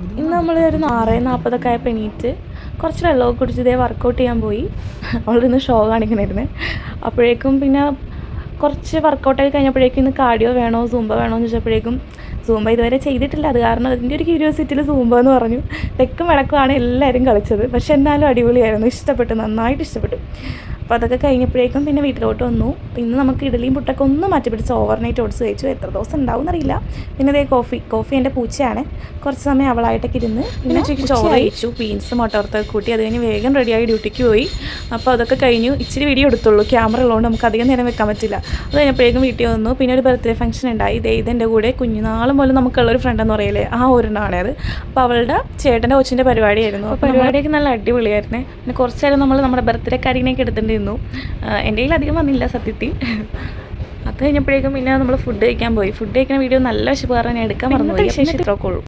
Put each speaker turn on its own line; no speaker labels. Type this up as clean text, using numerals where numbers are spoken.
ഇന്ന് നമ്മൾ ഒരു 6:40 ആയപ്പോൾ എണീറ്റ് കുറച്ച് വെള്ളമൊക്കെ കുടിച്ച് ഇതേ വർക്കൗട്ട് ചെയ്യാൻ പോയി. അവളിന്ന് ഷോ കാണിക്കണമായിരുന്നു. അപ്പോഴേക്കും പിന്നെ കുറച്ച് വർക്കൗട്ടൊക്കെ കഴിഞ്ഞപ്പോഴേക്കും ഇന്ന് കാർഡിയോ വേണോ സൂംബ വേണോ എന്ന് ചോദിച്ചപ്പോഴേക്കും സൂംബ ഇതുവരെ ചെയ്തിട്ടില്ല, അത് കാരണം അതിൻ്റെ ഒരു ക്യൂരിയോസിറ്റിയിൽ സൂംബ എന്ന് പറഞ്ഞു. തെക്കും വടക്കുമാണ് എല്ലാവരും കളിച്ചത്, പക്ഷെ എന്നാലും അടിപൊളിയായിരുന്നു, ഇഷ്ടപ്പെട്ടു, നന്നായിട്ട് ഇഷ്ടപ്പെട്ടു. അപ്പോൾ അതൊക്കെ കഴിഞ്ഞപ്പോഴേക്കും പിന്നെ വീട്ടിലോട്ട് വന്നു. ഇന്ന് നമുക്ക് ഇഡലിയും പുട്ടൊക്കെ ഒന്ന് മാറ്റി പിടിച്ച് ഓവർനൈറ്റ് ഓട്സ് കഴിച്ചു. എത്ര ദിവസം ഉണ്ടാവും എന്നറിയില്ല. പിന്നെ ഇതേ കോഫി എൻ്റെ പൂച്ചയാണ്, കുറച്ച് സമയം അവളായിട്ടൊക്കെ ഇരുന്ന് പിന്നെ ഉച്ചയ്ക്ക് ചോറ് കഴിച്ചു. ബീൻസ് മുട്ടവർത്തൊക്കെ കൂട്ടി അത് കഴിഞ്ഞ് വേഗം റെഡിയായി ഡ്യൂട്ടിക്ക് പോയി. അപ്പോൾ അതൊക്കെ കഴിഞ്ഞു. ഇച്ചിരി വീഡിയോ എടുത്തുള്ളൂ, ക്യാമറ ഉള്ളതുകൊണ്ട് നമുക്ക് അധികം നേരം വെക്കാൻ പറ്റില്ല. അത് കഴിഞ്ഞപ്പോഴേക്കും വീട്ടിൽ വന്നു. പിന്നെ ഒരു ബർത്ത്ഡേ ഫംഗ്ഷൻ ഉണ്ടായി. ഇതെൻ്റെ കൂടെ കുഞ്ഞുനാളും പോലും നമുക്കുള്ളൊരു ഫ്രണ്ട് എന്ന് പറയില്ലേ, ആ ഒരെണ്ണമാണ് അത്. അപ്പോൾ അവളുടെ ചേട്ടൻ്റെ കൊച്ചിൻ്റെ പരിപാടിയായിരുന്നു. അപ്പോൾ പരിപാടിയൊക്കെ നല്ല അടിപൊളിയായിരുന്നു. പിന്നെ കുറച്ച് നേരം നമ്മൾ നമ്മുടെ ബർത്ത്ഡേ കാര്യങ്ങളൊക്കെ എടുത്തിട്ടുണ്ടായിരുന്നു. എൻ്റെ കയ്യിൽ അധികം വന്നില്ല സത്യത്തിൽ. അത് കഴിഞ്ഞപ്പോഴേക്കും പിന്നെ നമ്മൾ ഫുഡ് കഴിക്കാൻ പോയി. ഫുഡ് കഴിക്കുന്ന വീഡിയോ നല്ല വിശപ്പ് കാരണം ഞാൻ എടുക്കാൻ മറന്നു. ശേഷം ഇത്രയൊക്കെ ഉള്ളൂ.